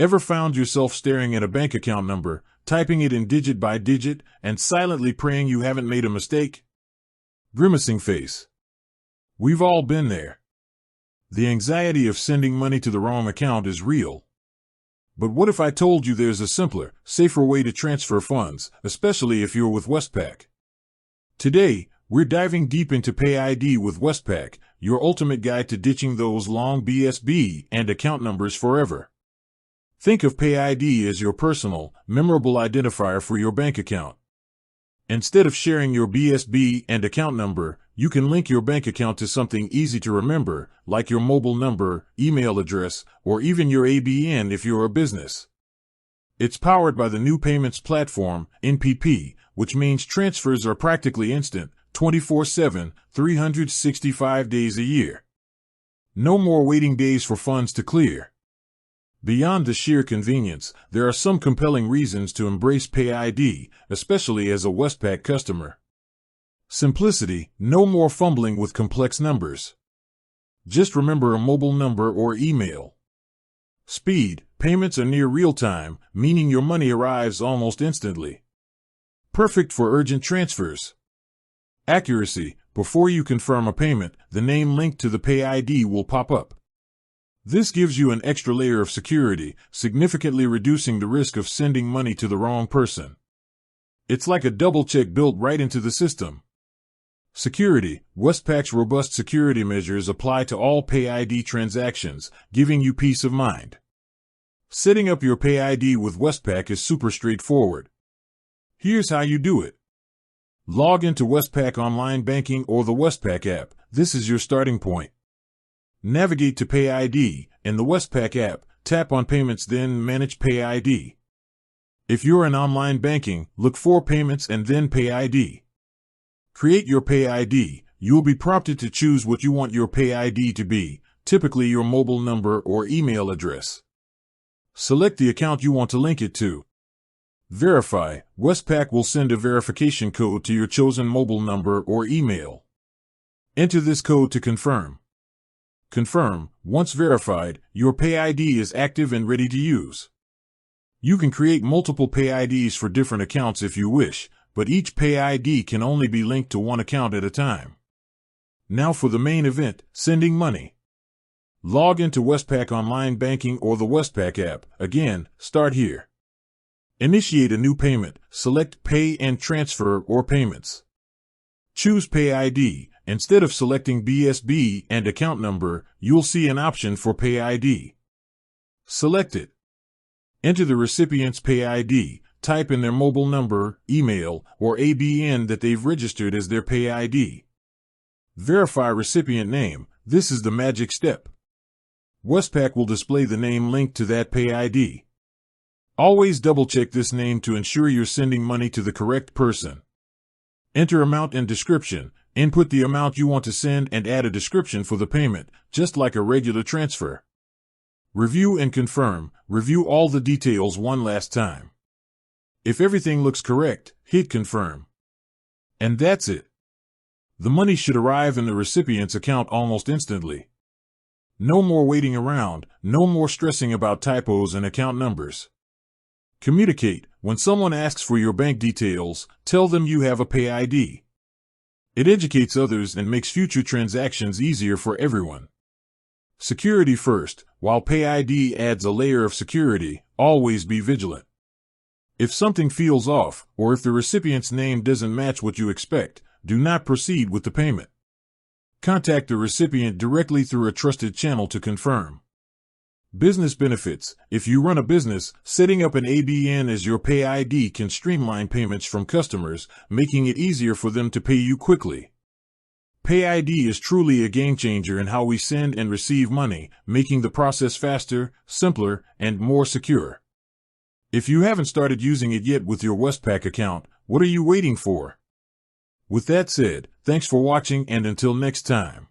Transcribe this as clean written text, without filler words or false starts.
Ever found yourself staring at a bank account number, typing it in digit by digit, and silently praying you haven't made a mistake? Grimacing face. We've all been there. The anxiety of sending money to the wrong account is real. But what if I told you there's a simpler, safer way to transfer funds, especially if you're with Westpac? Today, we're diving deep into PayID with Westpac, your ultimate guide to ditching those long BSB and account numbers forever. Think of PayID as your personal, memorable identifier for your bank account. Instead of sharing your BSB and account number, you can link your bank account to something easy to remember, like your mobile number, email address, or even your ABN if you're a business. It's powered by the new payments platform, NPP, which means transfers are practically instant, 24/7, 365 days a year. No more waiting days for funds to clear. Beyond the sheer convenience, there are some compelling reasons to embrace PayID, especially as a Westpac customer. Simplicity, no more fumbling with complex numbers. Just remember a mobile number or email. Speed, payments are near real-time, meaning your money arrives almost instantly. Perfect for urgent transfers. Accuracy, before you confirm a payment, the name linked to the PayID will pop up. This gives you an extra layer of security, significantly reducing the risk of sending money to the wrong person. It's like a double check built right into the system. Security, Westpac's robust security measures apply to all PayID transactions, giving you peace of mind. Setting up your PayID with Westpac is super straightforward. Here's how you do it. Log into Westpac Online Banking or the Westpac app. This is your starting point. Navigate to PayID. In the Westpac app, tap on Payments, then Manage PayID. If you're in online banking, look for Payments and then PayID. Create your PayID. You'll be prompted to choose what you want your PayID to be, typically your mobile number or email address. Select the account you want to link it to. Verify. Westpac will send a verification code to your chosen mobile number or email. Enter this code to confirm. Confirm. Once verified, your PayID is active and ready to use. You can create multiple PayIDs for different accounts if you wish, but each PayID can only be linked to one account at a time. Now for the main event, sending money. Log into Westpac Online Banking or the Westpac app. Again, start here. Initiate a new payment. Select Pay and Transfer or Payments. Choose PayID. Instead of selecting BSB and account number, you'll see an option for PayID. Select it. Enter the recipient's PayID. Type in their mobile number, email, or ABN that they've registered as their PayID. Verify recipient name. This is the magic step. Westpac will display the name linked to that PayID. Always double-check this name to ensure you're sending money to the correct person. Enter amount and description. Input the amount you want to send and add a description for the payment, just like a regular transfer. Review and confirm. Review all the details one last time. If everything looks correct, hit confirm. And that's it. The money should arrive in the recipient's account almost instantly. No more waiting around, no more stressing about typos and account numbers. Communicate. When someone asks for your bank details, tell them you have a PayID. It educates others and makes future transactions easier for everyone. Security first. While PayID adds a layer of security, always be vigilant. If something feels off, or if the recipient's name doesn't match what you expect, do not proceed with the payment. Contact the recipient directly through a trusted channel to confirm. Business benefits. If you run a business, setting up an ABN as your PayID can streamline payments from customers, making it easier for them to pay you quickly. PayID is truly a game changer in how we send and receive money, making the process faster, simpler, and more secure. If you haven't started using it yet with your Westpac account, what are you waiting for? With that said, thanks for watching and until next time.